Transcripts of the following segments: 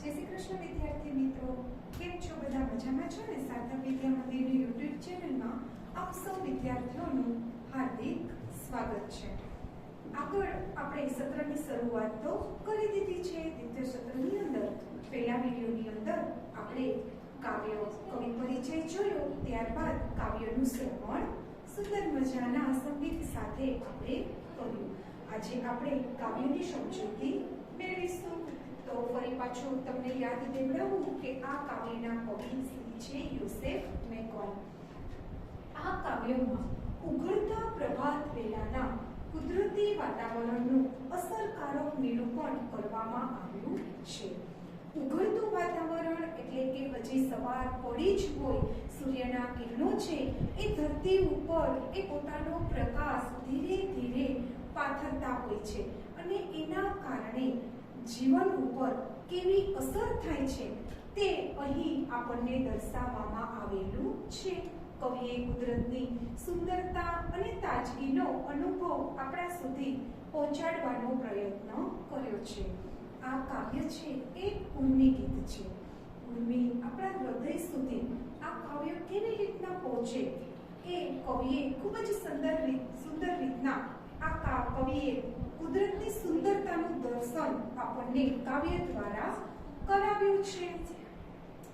जय श्री कृष्ण विद्यार्थी मित्रों, केम छो बधा मजामां छो ने? सार्थक विद्या मंदिरनी YouTube चेनलमां आप सौ विद्यार्थीओनुं हार्दिक स्वागत छे। આગળ આપણે સત્રની શરૂઆત તો કરી દીધી છે। દ્વિતીય સત્રની અંદર પહેલા વિડિયોની અંદર આપણે કાવ્ય કવિ પરિચય જોયો, ત્યારબાદ કાવ્યનું શ્રવણ સુંદર મજાના સંગીત સાથે આપણે કર્યું। આજે આપણે કાવ્યની સમજૂતી મેળવીશું। તો ફરી પાછું તમને યાદ દેવડાવું કે આ કાવ્યના કવિ છે યોસેફ મેકોન। આ કાવ્યમાં ઉઘડતા પ્રભાત વેલાના કુદરતી વાતાવરણનું અસરકારક નિરૂપણ કરવામાં આવ્યું છે। ઉઘડતું વાતાવરણ એટલે કે હજી સવાર પડી જ હોય, સૂર્યના કિરણો છે એ ધરતી ઉપર એ પોતાનો પ્રકાશ ધીરે ધીરે પાથરતા હોય છે અને એના કારણે જીવન ઉપર કેવી અસર થાય છે તે અહીં આપણને દર્શાવવામાં આવેલું છે। કવિએ કુદરતની સુંદરતા અને તાજગીનો અનુભવ આપણા સુધી પહોંચાડવાનો પ્રયત્ન કર્યો છે। આ કાવ્ય છે એક ઉર્મી ગીત છે। ઉર્મી આપણા હૃદય સુધી આ કાવ્ય કેવી રીતના પહોંચે એ કવિએ ખૂબ જ સુંદર રીતના આ કવિએ કુદરતની સુંદરતાનું દર્શન આપણને કાવ્ય દ્વારા કરાવ્યું છે।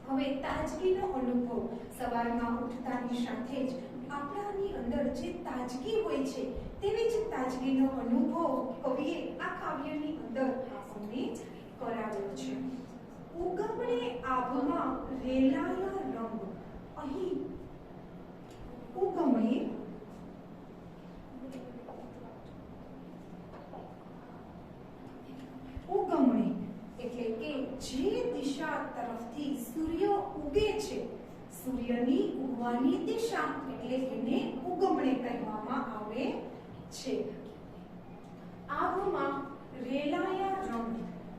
હવે તાજગીનો અનુભવ, સવારમાં ઉઠતાની સાથે જ આપણાની અંદર જે તાજગી હોય છે તેવી જ તાજગીનો અનુભવ કવિએ આ કાવ્યની અંદર આપણને કરાવ્યો છે। ઉગમણે આભમાં રેલાયા રંગ, અહીં ઉગમણે એટલે કે જે દિશા તરફથી સૂર્ય ઉગે છે, સૂર્યની ઉગવાની દિશા એટલે એને ઉગમણે કહેવામાં આવે છે। આભમાં રેલાયા રંગ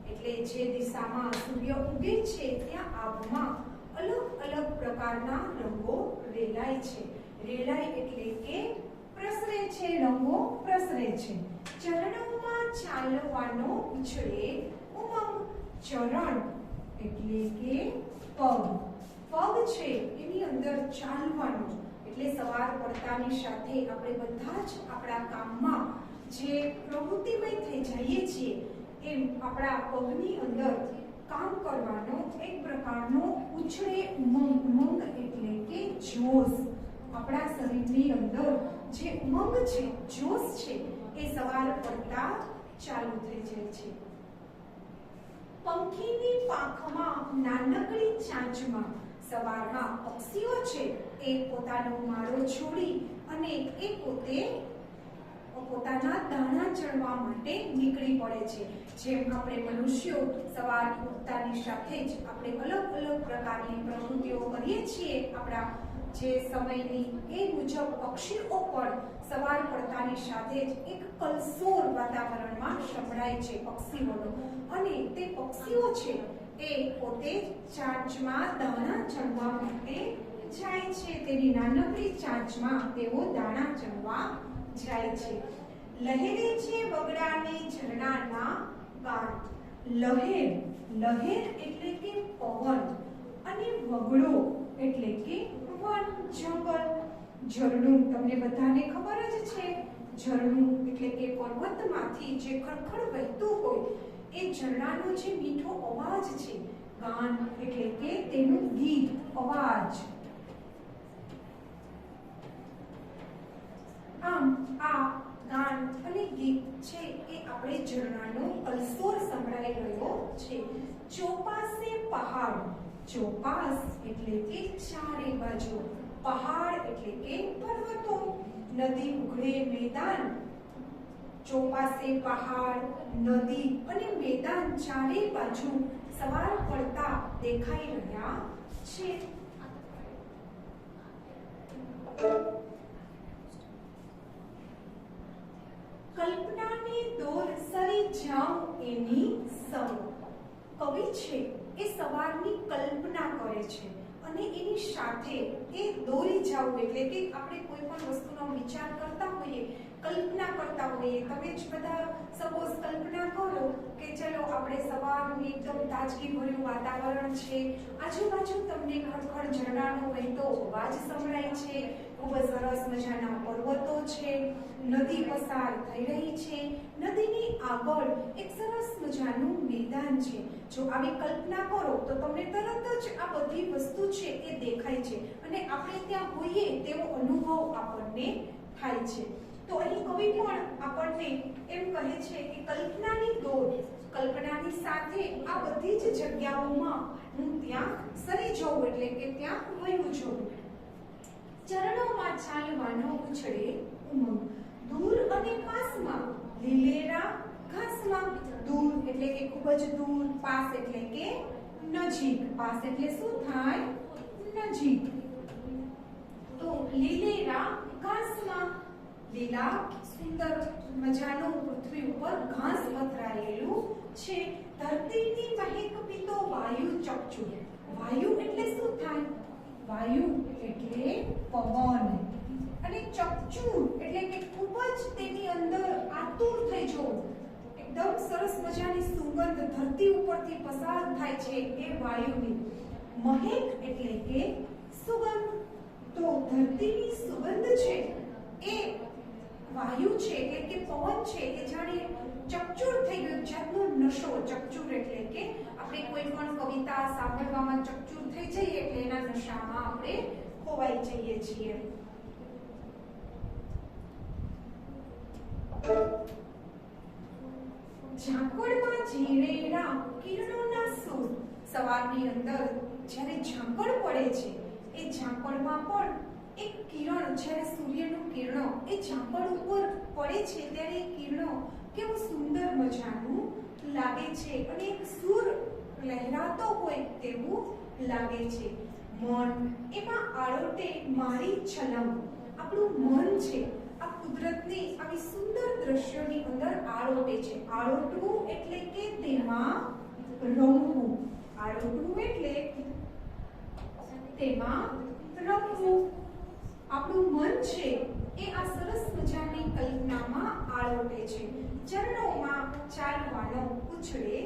એટલે જે દિશામાં સૂર્ય ઉગે છે ત્યાં આભમાં અલગ અલગ પ્રકારના રંગો રેલાય છે। રેલાય એટલે કે પ્રસરે છે, રંગો પ્રસરે છે। ચરણોમાં ચાલવાનો ઉછળે ઉમંગ, ચરણ એટલે કે પગ, પગ છે એની અંદર ચાલવાનું એટલે સવાર પડતાની સાથે આપણે બધા જ આપણા કામમાં જે પ્રવૃત્તિમય થઈ જઈએ છીએ એમ આપણા પગની અંદર કામ કરવાનો એક પ્રકારનો ઉછળે ઉમંગ, ઉમંગ એટલે કે જોશ। આપણા શરીરની અંદર જે ઉમંગ છે, જોશ છે એ સવાર પડતા ચાલુ થઈ જાય છે। પંખીની પાંખમાં નાનકડી ચાંચમાં, સવારમાં પક્ષીઓ છે એ પોતાનો માળો છોડી અને એ પોતે પોતાના દાણા ચણવા માટે નીકળી પડે છે। જેમ આપણે મનુષ્યો સવાર ઉઠતાની સાથે જ આપણે અલગ અલગ પ્રકારની પ્રવૃત્તિઓ કરીએ છીએ આપણા જે સમયની, એ મુજબ પક્ષીઓ પણ સવાર પડતાની સાથે જ એક કલસોર વાતાવરણમાં સંભળાય છે પક્ષીઓનો, અને તે પક્ષીઓ છે એ પોતે ચાંચમાં દાણા ચણવા માટે જાય છે। તેની નાનકડી ચાંચમાં તેઓ દાણા ચણવા જાય છે। લહેરે છે વગડાની ઝરણાના ગાન, લહેર, લહેર એટલે કે પવન અને વગડો એટલે કે વન, જંગલ। ઝરણું તમને બધાને ખબર જ છે, ઝરણું એટલે કે પર્વતમાંથી જે ખડખડ વહેતું હોય એ ઝરણાનો જે મીઠો અવાજ છે। ગાન એટલે કે તેનું ગીત, અવાજ। આમ આ ગાન અને ગીત છે એ આપણે ઝરણાનો કલસોર સંભળાઈ રહ્યો છે। ચોપાસે પહાડ, ચોપાસ એટલે કે ચારે બાજુ, પહાડ એટલે કે પર્વતો, નદી ઉઘડે મેદાન, ચોપાસે પહાડ, નદી અને મેદાન ચારે બાજુ સવાર પડતા દેખાઈ રહ્યા છે। કલ્પનાની દોર સરી જાઉં એની સંગ, કવિ છે એ સવારની કલ્પના કરે છે અને એની સાથે એ દોરી જવું એટલે કે આપણે કોઈ પણ વસ્તુનો વિચાર કરતા હોઈએ, કલ્પના કરતા હોઈએ, તમે જ બધા સપોઝ કલ્પના કરો કે ચલો આપણે સવારની એકદમ તાજગીભર્યું વાતાવરણ છે, આજુબાજુ તમને ખડખડ ઝરણાનો વહેતો અવાજ સંભળાય છે, ખૂબ જ સરસ મજાના પર્વતો છે, નદી પસાર થઈ રહી છે, નદીની આગળ એક સરસ મજાનું મેદાન છે. જો આવી કલ્પના કરો તો તમને તરત જ આ બધી વસ્તુ છે એ દેખાય છે અને આપણે ત્યાં હોઈએ તેવો અનુભવ આપણને થાય છે. તો અહીં કવિ પણ આપણને એમ કહે છે કે કલ્પનાની દોડ, કલ્પનાની સાથે આ બધી જ જગ્યાઓમાં હું ત્યાં સરી જાઉં એટલે કે ત્યાં વયું જાઉં. ચરણોમાં ચાલવાનો ઉછળે ઉમંગ, દૂર અને પાસમાં લીલેરા ઘાસમાં. દૂર એટલે કે ખૂબ જ દૂર, પાસ એટલે કે નજીક. પાસ એટલે શું થાય? નજીક. તો લીલેરા ઘાસમાં, લીલા સુંદર મજાનું પૃથ્વી ઉપર ઘાસ પથરાયેલું છે. ધરતીની મહેક પીતો વાયુ ચકચુર. વાયુ એટલે શું થાય? વાયુ એટલે પવન. અને ચકચુર એટલે કે ખૂબ જ તેની અંદર આતુર થઈ જવું, એકદમ સરસ મજાની સુગંધ ધરતી ઉપરથી પસાર થાય છે એ વાયુની. મહેક એટલે કે સુગંધ. તો ધરતીની સુગંધ છે એ વાયુ છે એટલે કે પવન છે એ જાણે ચકચુર થઈ ગયો, જાતનો નશો. ચકચુર એટલે કે આપણે કોઈ પણ કવિતા સાંભળવામાં ચકચુર થઈ જઈએ એટલે એના નશામાં આપણે ખોવાઈ જઈએ છીએ. ઝાકળમાં ઝીણેરા કિરણોના સૂર. સવારની અંદર જ્યારે ઝાકળ પડે છે એ ઝાકળમાં પણ એક કિરણ, જ્યારે સૂર્યનું કિરણો એ ઝાકળ ઉપર પડે છે ત્યારે એ કિરણો કેવું સુંદર મજાનું લાગે છે અને એક સૂર લહેરાતો હોય તેવું લાગે છે. મન એમાં આળોટે મારી છલમ. આપણું મન છે આ કુદરતની આવી સુંદર દ્રશ્યોની અંદર આળોટે છે. આળોટવું એટલે કે તેમાં રમવું. આળોટવું એટલે તેમાં રમવું. આપણું મન છે એ આ સરસ મજાની કલ્પનામાં આળોટે છે. ચરણોમાં ચાલવાનો ઉછળે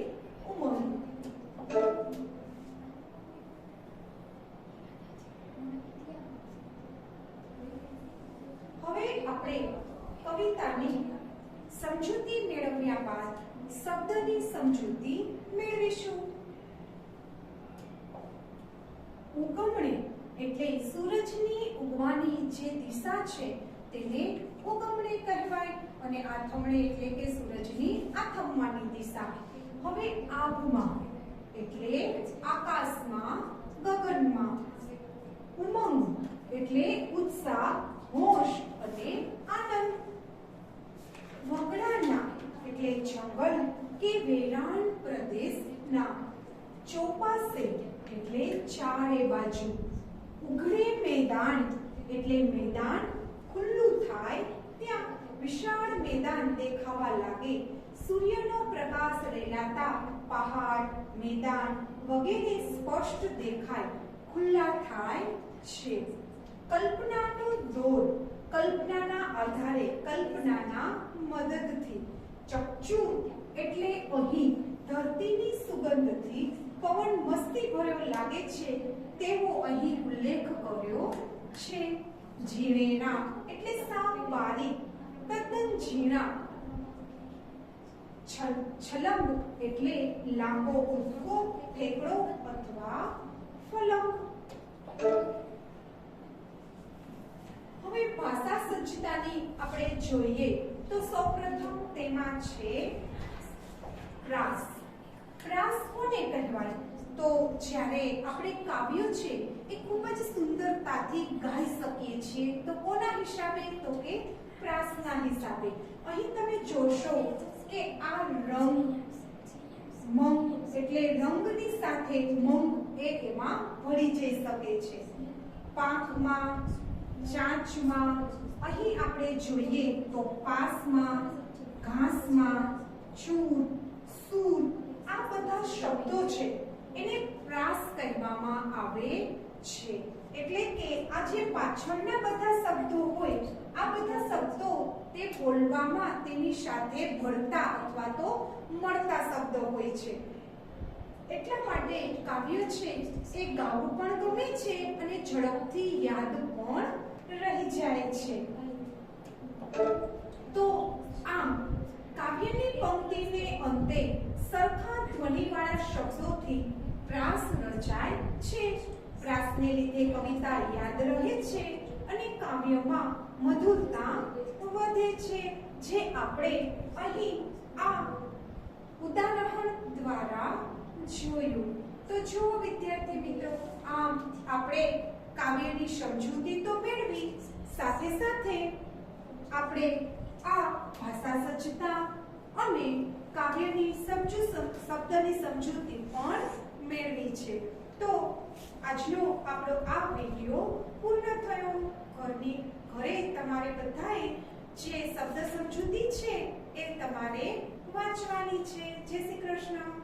ઉમંગ. હવે આપણે કવિતાની સમજૂતી મેળવ્યા બાદ શબ્દની સમજૂતી મેળવીશું. ઉગમણે એટલે સૂરજની ઉગવાની જે દિશા છે તેને ઉગમણે કહેવાય અને આથમણે એટલે કે સૂરજની આથમવાની દિશા. હવે આભમાં એટલે આકાશમાં, ગગનમાં. ઉમંગ એટલે ઉત્સાહ, હોશ અને આનંદ. વગડાના એટલે જંગલ કે વેરાન પ્રદેશના. ચોપાસે એટલે ચારે બાજુ. ઉઘડે મેદાન એટલે મેદાન ખુલ્લું થાય ત્યાં. વિશાળ મેદાન દેખાવા લાગે. સૂર્યનો પ્રકાશ રેલાતા પહાડ, મેદાન વગેરે સ્પષ્ટ દેખાય, ખુલ્લા થાય છે. કલ્પનાનો દોર, કલ્પનાના આધારે, કલ્પનાના મદદથી. ચકચુર એટલે અહીં ધરતીની સુગંધથી પવન મસ્તી ભર્યો લાગે છે તેવો અહીં ઉલ્લેખ કર્યો છે. ઝીણેરા એટલે સાવ બારીક, તદ્દન ઝીણા. છલંગ એટલે લાંબો ઊંચો ઠેકડો અથવા ફલક. હવે ભાષા સજ્જતાની આપણે જોઈએ તો સૌપ્રથમ તેમાં છે પ્રાસ. પ્રાસ કોને કહેવાય? તો જ્યારે આપણે કાવ્યો છે એ ખૂબ જ સુંદરતાથી ગાઈ શકીએ છીએ તો કોના હિસાબે? તો કે પ્રાસના હિસાબે. અહીં તમે જોશો કે આ રંગ, મંગ એટલે રંગની સાથે મંગ એ એમાં ભળી જઈ શકે છે. પાંખમાં, ચાંચમાં, અહીં આપણે જોઈએ તો પાસમાં, ઘાસમાં, ચૂર, સૂર, આ બધા શબ્દો છે એને પ્રાસ કહેવામાં આવે છે. એટલે કે આ જે પાછળના બધા શબ્દો હોય આ બધા શબ્દો તે બોલવામાં તેની સાથે ભળતા અથવા તો મળતા શબ્દો હોય છે. એટલા માટે કાવ્ય છે એ ગાવું પણ ગમે છે અને ઝડપથી યાદ પણ રહી જાય છે. તો આમ કાવ્યની પંક્તિને અંતે સરખા ધ્વનિવાળા શબ્દોથી પ્રાસ રચાય છે. પ્રાસને લીધે કવિતા યાદ રહે છે અને કાવ્યમાં મધુરતા વધે છે, જે આપણે અહીં આ ઉદાહરણ દ્વારા જોયું. તો જુઓ વિદ્યાર્થી મિત્રો, આમ આપણે કાવ્યની સમજૂતી તો મેળવી, સાથે સાથે આપણે આ ભાષા સજ્જતા અને કાવ્યની શબ્દની સમજૂતી પણ મેળવી છે. તો આજનો આપણો આ વિડિયો પૂર્ણ થયો. ઘરે તમારે બધાએ જે શબ્દ સમજૂતી છે એ તમારે વાંચવાની છે. જય શ્રી કૃષ્ણ.